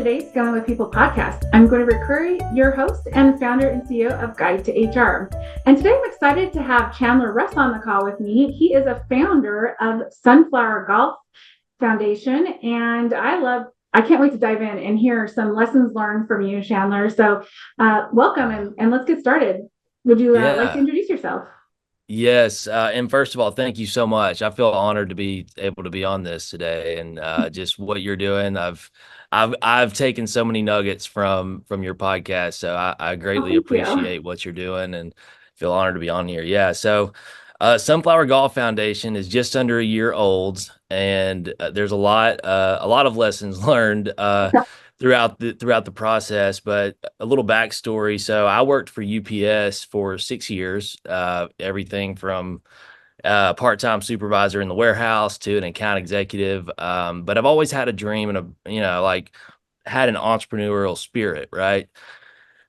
today's Scaling with People podcast. I'm going to recruit your host and founder and CEO of Guide to HR. And today I'm excited to have Chandler Russ on the call with me. He is a founder of Sunflower Golf Foundation, and I can't wait to dive in and hear some lessons learned from you, Chandler. So welcome and let's get started. Would you like to introduce yourself? Yes. And first of all, thank you so much. I feel honored to be able to be on this today, and just what you're doing. I've taken so many nuggets from your podcast, so I Oh, greatly thank you. appreciate what you're doing and feel honored to be on here. Yeah. So, Sunflower Golf Foundation is just under a year old, and there's a lot of lessons learned throughout the process. But a little backstory. So I worked for UPS for 6 years, everything from part-time supervisor in the warehouse to an account executive. But I've always had a dream and had an entrepreneurial spirit, right?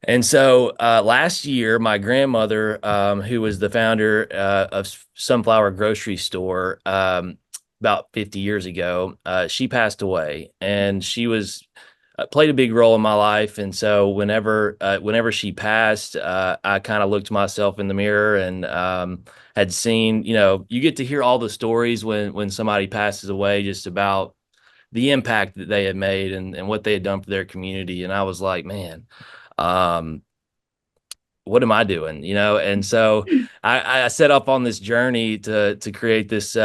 And so last year, my grandmother, who was the founder of Sunflower Grocery Store about 50 years ago, she passed away, and she was played a big role in my life. And so whenever she passed, I kind of looked myself in the mirror and had seen, you get to hear all the stories when somebody passes away, just about the impact that they had made and what they had done for their community. And I was like, man, um, what am I doing? And so I set up on this journey to create this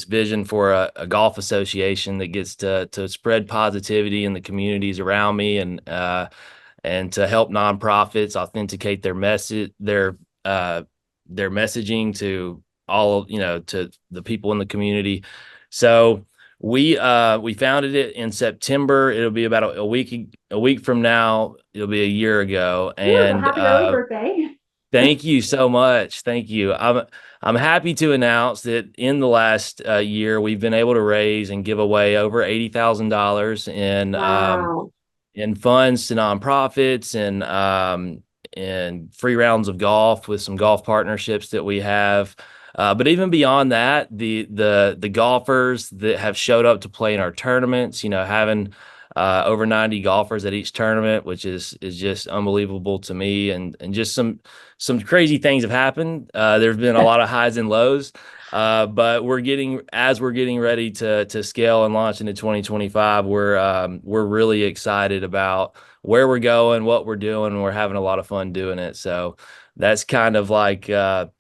vision for a golf association that gets to spread positivity in the communities around me, and to help nonprofits authenticate their messaging to to the people in the community. So we founded it in September. It'll be about a week from now. It'll be a year ago. Well, And happy early birthday. thank you so much. Thank you. I'm happy to announce that in the last year, we've been able to raise and give away over $80,000 Wow. in funds to nonprofits, and free rounds of golf with some golf partnerships that we have. But even beyond that, the golfers that have showed up to play in our tournaments, having over 90 golfers at each tournament, which is just unbelievable to me, and just some crazy things have happened. There's been a lot of highs and lows, but we're getting ready to scale and launch into 2025. We're really excited about where we're going, what we're doing, and we're having a lot of fun doing it. So that's kind of like the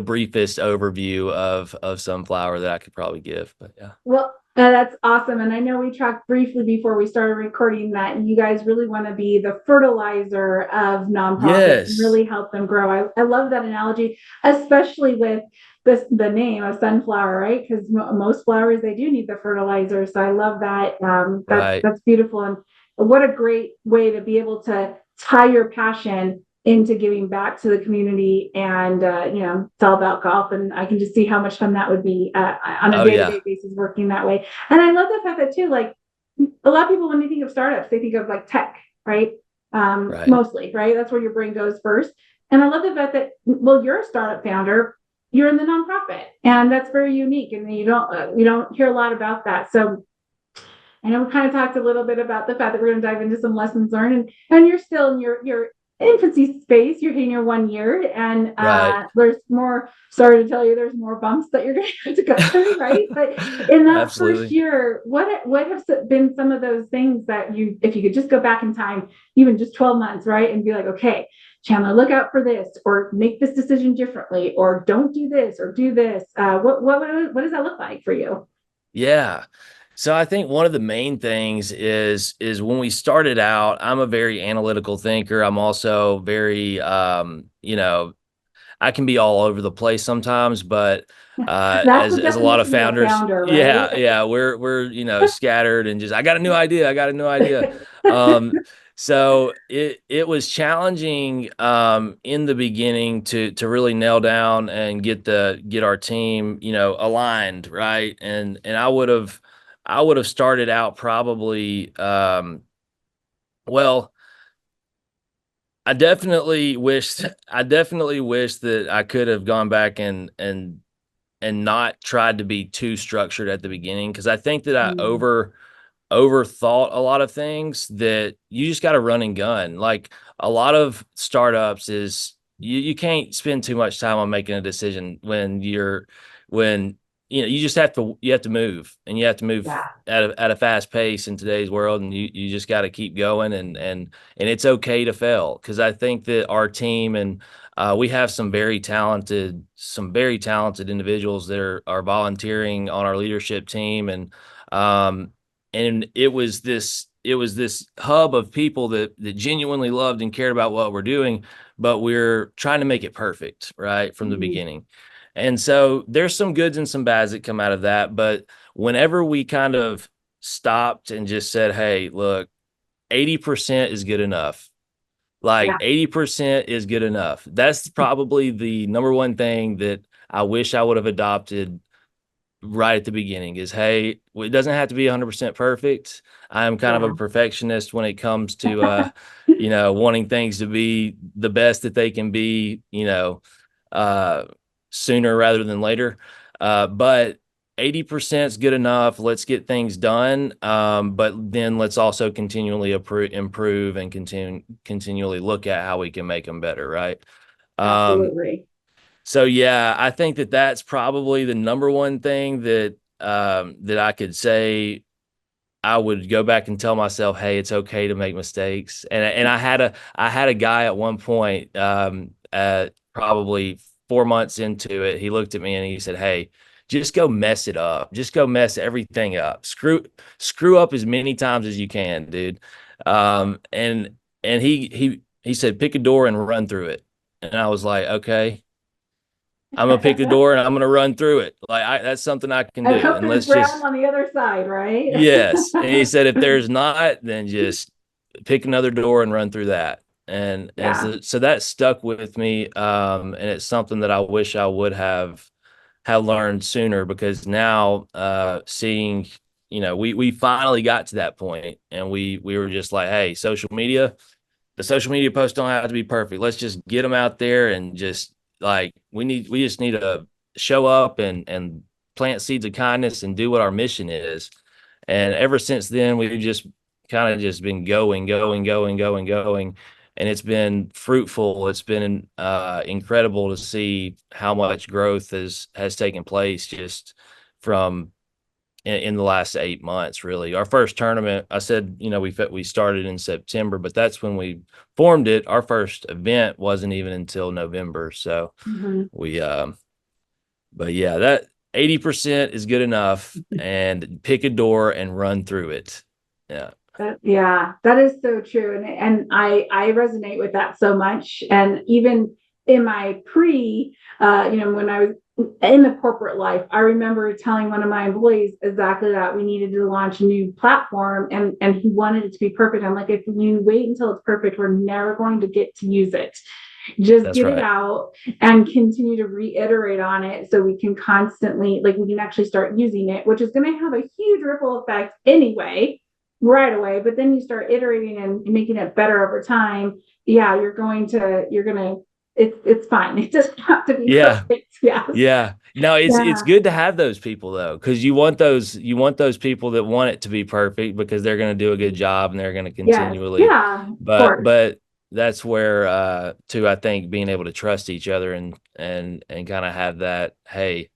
briefest overview of Sunflower that I could probably give. But yeah. Well, that's awesome. And I know we talked briefly before we started recording that you guys really want to be the fertilizer of nonprofits and Yes. really help them grow. I love that analogy, especially with the name of sunflower, right? Because most flowers, they do need the fertilizer. So I love that. Right. That's beautiful. And what a great way to be able to tie your passion into giving back to the community. And it's all about golf, and I can just see how much fun that would be on a Oh yeah. day-to-day basis working that way. And I love the fact that too, like, a lot of people, when they think of startups, they think of like tech, right? Right. Mostly, right? That's where your brain goes first. And I love the fact that, well, you're a startup founder, you're in the nonprofit, and that's very unique, and you don't hear a lot about that. So I know we kind of talked a little bit about the fact that we're going to dive into some lessons learned, and you're still in your infancy space. You're in your 1 year, and Right. there's more. Sorry to tell you, there's more bumps that you're going to have to go through, right? But in that first Absolutely. year, what have been some of those things that you, if you could just go back in time, even just 12 months, right, and be like, okay, Chandler, look out for this, or make this decision differently, or don't do this, or do this. What does that look like for you? Yeah. So I think one of the main things is when we started out, I'm a very analytical thinker. I'm also very I can be all over the place sometimes, but That's the as a lot of definition of a founders, founder, right? yeah, we're scattered, and just I got a new idea, I got a new idea. Um, so it was challenging in the beginning to really nail down and get our team aligned, right, and I would have started out probably well. I definitely wish that I could have gone back and not tried to be too structured at the beginning, because I think that I Mm, overthought a lot of things that you just got to run and gun. Like a lot of startups is you can't spend too much time on making a decision when you just have to move, and you have to move Yeah. at a fast pace in today's world, and you just got to keep going, and it's okay to fail, because I think that our team and we have some very talented individuals that are volunteering on our leadership team, um, and it was this hub of people that genuinely loved and cared about what we're doing, but we're trying to make it perfect right from the Mhm. beginning. And so there's some goods and some bads that come out of that, but whenever we kind of stopped and just said, hey, look, 80% is good enough. Like Yeah. 80% is good enough. That's probably the number one thing that I wish I would have adopted right at the beginning is, hey, it doesn't have to be 100% perfect. I'm kind of Yeah. a perfectionist when it comes to wanting things to be the best that they can be, uh sooner rather than later. But 80% is good enough. Let's get things done. But then let's also continually improve and continually look at how we can make them better, right? Um, Absolutely. so yeah, I think that that's probably the number one thing that I could say I would go back and tell myself, hey, it's okay to make mistakes. And I had a guy at one point, probably 4 months into it, he looked at me and he said, hey, just go mess it up. Just go mess everything up. Screw up as many times as you can, dude. And he said, pick a door and run through it. And I was like, okay, I'm gonna pick a door and I'm gonna run through it. That's something I can I do. hope And there's let's brown just on the other side, right? yes. And he said, if there's not, then just pick another door and run through that. And Yeah. so that stuck with me. And it's something that I wish I would have learned sooner, because now seeing, we finally got to that point, and we were just like, hey, the social media posts don't have to be perfect. Let's just get them out there, and just like we just need to show up and plant seeds of kindness and do what our mission is. And ever since then, we've just kind of just been going, and it's been fruitful. It's been incredible to see how much growth has taken place just from in the last 8 months. Really, our first tournament, I said, we started in September, but that's when we formed it. Our first event wasn't even until November. So Mhm. we but yeah, that 80% is good enough, and pick a door and run through it. Yeah, Yeah, that is so true. And I resonate with that so much. And even in my when I was in the corporate life, I remember telling one of my employees exactly that we needed to launch a new platform, and he wanted it to be perfect. I'm like, if you wait until it's perfect, we're never going to get to use it. Just that's get it right. out and continue to reiterate on it so we can constantly, like, we can actually start using it, which is going to have a huge ripple effect anyway, right away. But then you start iterating and making it better over time. Yeah, it's fine. It doesn't have to be Yeah. perfect. Yes. Yeah. No, it's Yeah. good to have those people though, because you want those people that want it to be perfect, because they're going to do a good job and they're going to Yes. continually. Yeah. Of course. But that's where too, I think being able to trust each other and kind of have that, hey,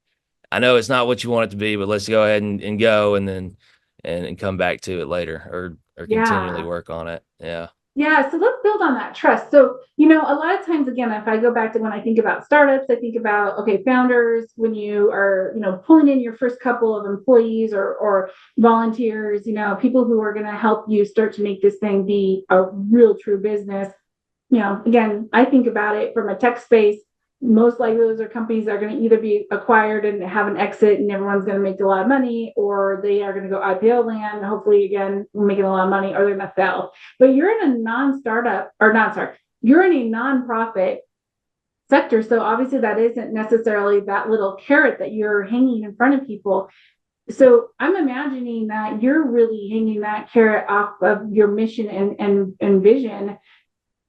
I know it's not what you want it to be, but let's go ahead and go, and then and come back to it later, or continually Yeah. work on it. Yeah. Yeah, so let's build on that trust. So, a lot of times, again, if I go back to when I think about startups, I think about, okay, founders, when you are, pulling in your first couple of employees or volunteers, people who are going to help you start to make this thing be a real true business. Again, I think about it from a tech space. Most likely those are companies that are going to either be acquired and have an exit and everyone's going to make a lot of money, or they are going to go IPO land, hopefully again making a lot of money, or they're going to fail. But you're in a non-startup or not, sorry, you're in a nonprofit sector. So obviously that isn't necessarily that little carrot that you're hanging in front of people. So I'm imagining that you're really hanging that carrot off of your mission and vision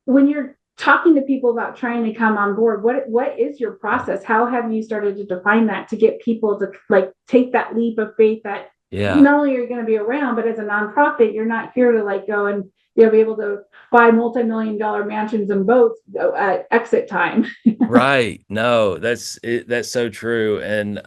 when you're talking to people about trying to come on board. What is your process? How have you started to define that to get people to, like, take that leap of faith that Yeah. not only are you going to be around, but as a nonprofit, you're not here to like go and be able to buy multi-million-dollar mansions and boats at exit time. Right. No, that's it. That's so true. And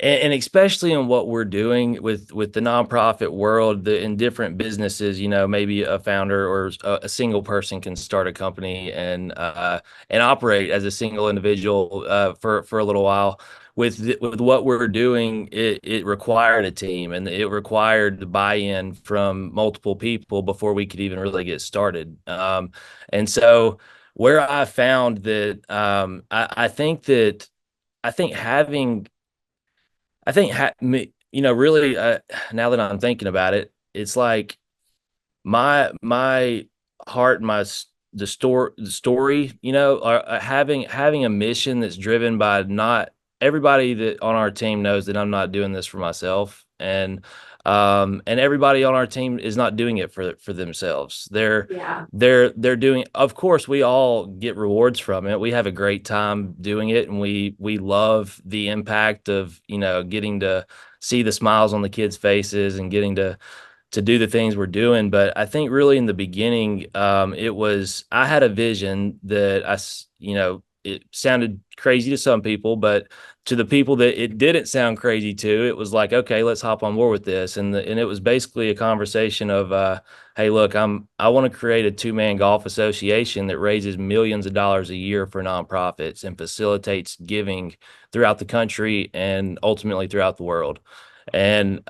especially in what we're doing with the nonprofit world, in different businesses, maybe a founder or a single person can start a company and operate as a single individual for a little while. With what we're doing, it required a team, and it required the buy-in from multiple people before we could even really get started. And so where I found that I think having I think really, now that I'm thinking about it, it's like my heart and the story, are having a mission that's driven by not everybody that on our team knows that I'm not doing this for myself, and everybody on our team is not doing it for themselves. Yeah. They're doing. Of course, we all get rewards from it. We have a great time doing it, and we love the impact of getting to see the smiles on the kids' faces and getting to do the things we're doing. But I think really in the beginning, it was I had a vision that it sounded crazy to some people, but to the people that it didn't sound crazy to, it was like, okay, let's hop on board with this. And it was basically a conversation of, hey, look, I want to create a two-man golf association that raises millions of dollars a year for nonprofits and facilitates giving throughout the country and ultimately throughout the world. And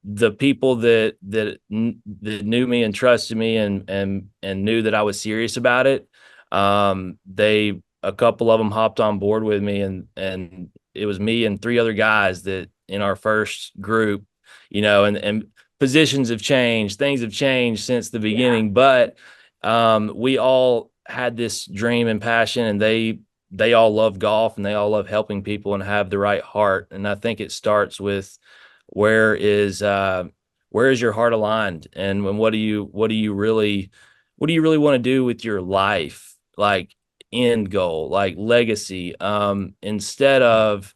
the people that knew me and trusted me and knew that I was serious about it, they a couple of them hopped on board with me, and it was me and three other guys that in our first group, and positions have changed, things have changed since the Yeah. beginning, but we all had this dream and passion, and they all love golf and they all love helping people and have the right heart. And I think it starts with where is uh where is your heart aligned, and when what do you really want to do with your life, like end goal, like legacy, instead of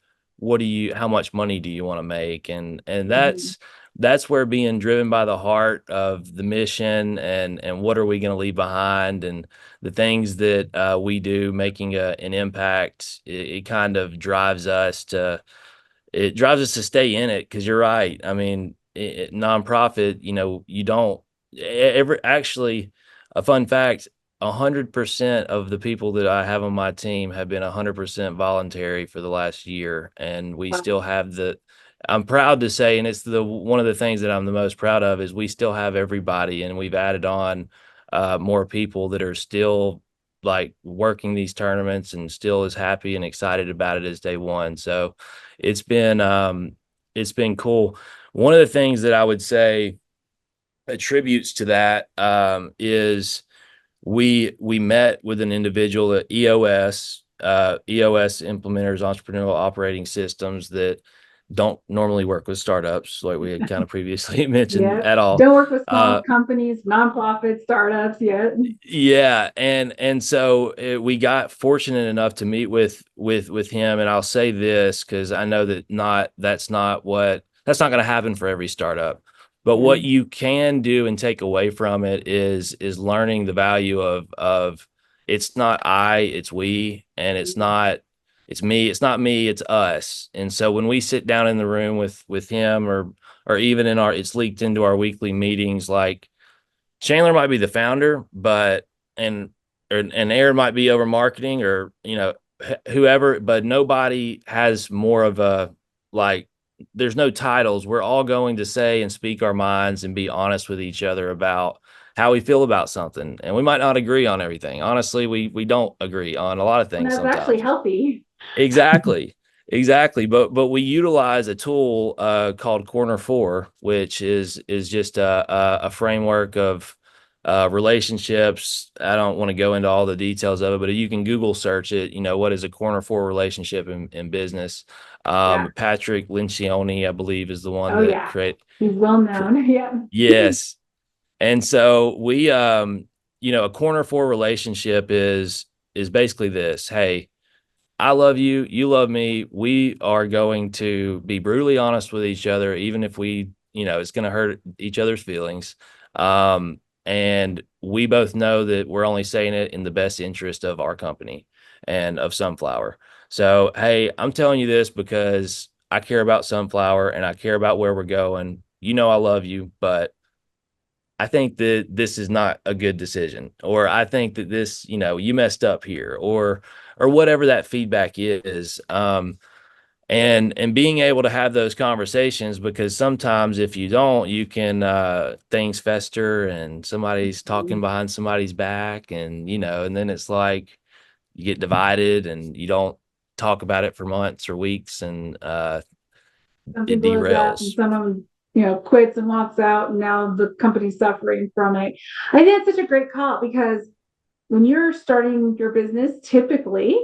how much money do you want to make, and Mhm. that's where being driven by the heart of the mission and what are we going to leave behind, and the things that we do making an impact, it kind of drives us to stay in it. Because you're right. I mean, nonprofit, you don't ever actually. A fun fact: 100% of the people that I have on my team have been 100% voluntary for the last year, and we Wow. still have the. I'm proud to say, and it's the one of the things that I'm the most proud of is we still have everybody, and we've added on more people that are still like working these tournaments and still as happy and excited about it as day one. So it's been it's been cool. One of the things that I would say attributes to that is we met with an individual at EOS implementers entrepreneurial operating systems that don't normally work with startups like we had kind of previously mentioned Yeah. at all. Don't work with small uh, companies, nonprofits, startups yet. yeah, and so we got fortunate enough to meet with him, and I'll say this because I know that not that's not going to happen for every startup, but Yeah. what you can do and take away from it is learning the value of it's not I, it's we, and it's not me, it's us. And so when we sit down in the room with him, or even in our it's leaked into our weekly meetings, like Chandler might be the founder, but and and Aaron might be over marketing, or whoever, but nobody has more of a like. There's no titles. We're all going to say and speak our minds and be honest with each other about how we feel about something, and we might not agree on everything. Honestly, we don't agree on a lot of And things that's actually sometimes. healthy. Exactly. Exactly. But we utilize a tool called Corner Four, which is just a framework of relationships. I don't want to go into all the details of it, but you can Google search it. What is a Corner Four relationship in business? Yeah. Patrick Lencioni, I believe, is the one Oh, that yeah. create. He's well cr- known. Yeah. Yes. And so a Corner Four relationship is basically this. Hey, I love you, you love me. We are going to be brutally honest with each other, even if it's going to hurt each other's feelings. And we both know that we're only saying it in the best interest of our company and of Sunflower. So, hey, I'm telling you this because I care about Sunflower and I care about where we're going. You know, I love you, but I think that this is not a good decision, or I think that this, you messed up here, or whatever that feedback is. And being able to have those conversations, because sometimes if you don't, you can things fester and somebody's talking behind somebody's back, and and then it's like you get divided and you don't talk about it for months or weeks, and Something it blows up and derails. someone, quits and walks out, and now the company's suffering from it. I think it's such a great call because when you're starting your business, typically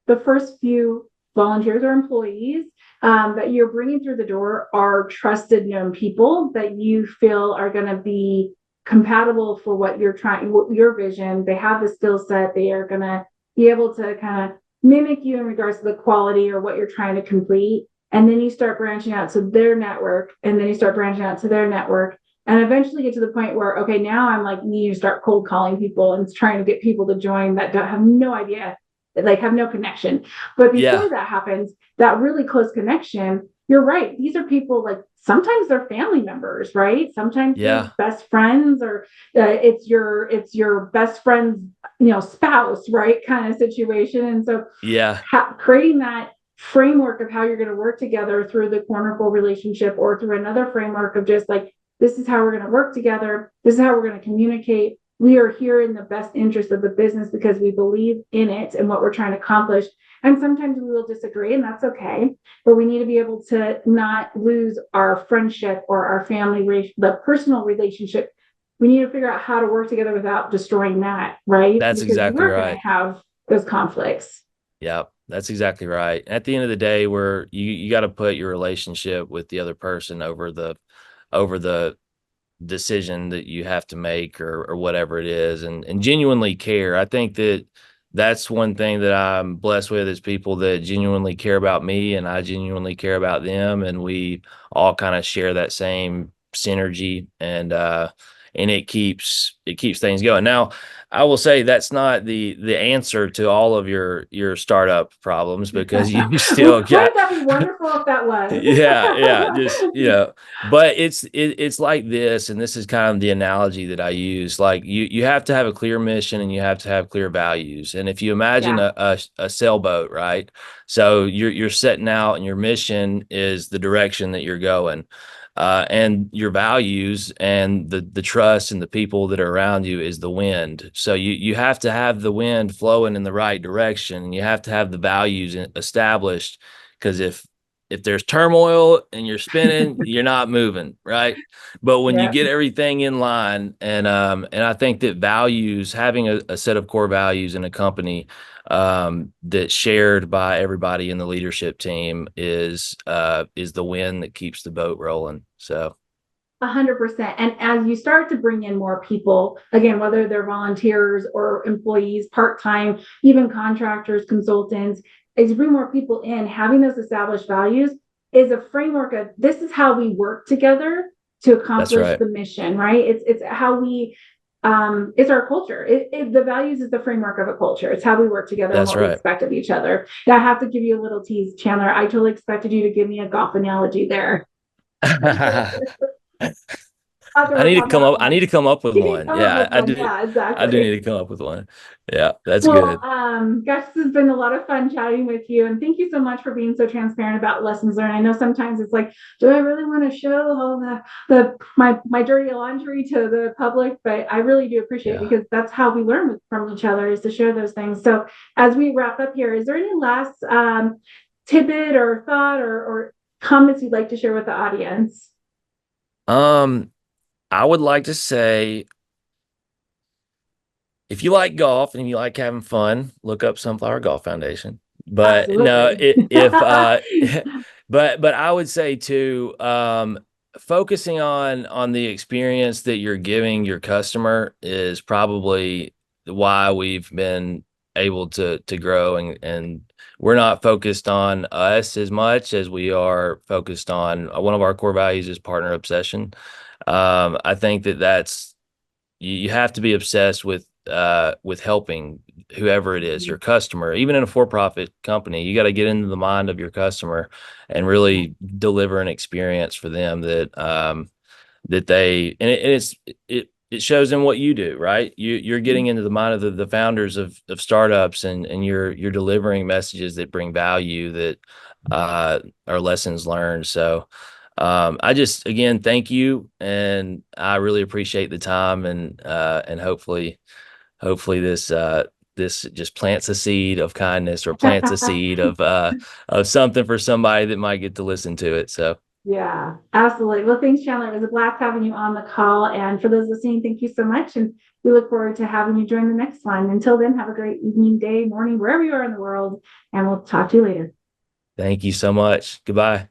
the first few volunteers or employees that you're bringing through the door are trusted, known people that you feel are going to be compatible for what you're trying, what your vision. They have the skill set. They are going to be able to kind of mimic you in regards to the quality or what you're trying to complete. And then you start branching out to their network, and then you start branching out to their network, and eventually get to the point where, okay, now I'm like, need to start cold calling people and trying to get people to join that don't have no idea, like have no connection. But Yeah, before that happens, that really close connection, you're right. These are people, like sometimes they're family members, right? Sometimes they're yeah, best friends, or it's your best friend's, spouse, right? Kind of situation. And so yeah. creating that framework of how you're going to work together through the cornerful relationship, or through another framework of just like, this is how we're going to work together. This is how we're going to communicate. We are here in the best interest of the business because we believe in it and what we're trying to accomplish. And sometimes we will disagree, and that's okay. But we need to be able to not lose our friendship or our family, the personal relationship. We need to figure out how to work together without destroying that, right? That's Because exactly we're going to right. have those conflicts. Yeah, that's exactly right. At the end of the day, where you got to put your relationship with the other person over the decision that you have to make, or whatever it is, and genuinely care. I think that that's one thing that I'm blessed with, is people that genuinely care about me and I genuinely care about them, and we all kind of share that same synergy, and it keeps things going. Now, I will say that's not the answer to all of your startup problems, because you still Wouldn't got that be wonderful if that was? yeah, just but it's like this, and this is kind of the analogy that I use. Like, you have to have a clear mission and you have to have clear values. And if you imagine Yeah, a sailboat, right? So you're setting out, and your mission is the direction that you're going. And your values and the trust and the people that are around you is the wind. So you have to have the wind flowing in the right direction, and you have to have the values established, because if there's turmoil and you're spinning, you're not moving, right? But when you yeah. get everything in line, and I think that values, having a set of core values in a company that's shared by everybody in the leadership team is the wind that keeps the boat rolling. So 100%. And as you start to bring in more people, again, whether they're volunteers or employees, part time, even contractors, consultants, as you bring more people in, having those established values is a framework of, this is how we work together to that's accomplish right. the mission, right? It's how we, it's our culture. The values is the framework of a culture. It's how we work together and That's what we right. expect of each other. Now, I have to give you a little tease, Chandler. I totally expected you to give me a golf analogy there. Have to work on that I need one. to come up with You can one. come up Yeah, with one. Yeah, I do exactly. need to come up with one. Yeah, that's Well, good. gosh, this has been a lot of fun chatting with you, and thank you so much for being so transparent about lessons learned. I know sometimes it's like, do I really want to show all my dirty laundry to the public? But I really do appreciate it, Yeah. because that's how we learn from each other, is to share those things. So, as we wrap up here, is there any last tidbit or thought, or comments you'd like to share with the audience? Um, I would like to say, if you like golf and you like having fun, look up Sunflower Golf Foundation. But no, Absolutely. if but I would say too, focusing on the experience that you're giving your customer is probably why we've been able to grow, and we're not focused on us as much as we are focused on one of our core values is partner obsession. I think that's you have to be obsessed with helping whoever it is, your customer. Even in a for-profit company, you got to get into the mind of your customer and really deliver an experience for them that they and it shows in what you do, right? You're getting into the mind of the founders of startups, and you're delivering messages that bring value, that are lessons learned. So I just, again, thank you, and I really appreciate the time, and hopefully this just plants a seed of kindness, or plants a seed of something for somebody that might get to listen to it. So Yeah, absolutely. Well, thanks, Chandler. It was a blast having you on the call. And for those listening, thank you so much. And we look forward to having you join the next one. Until then, have a great evening, day, morning, wherever you are in the world. And we'll talk to you later. thank you so much. Goodbye.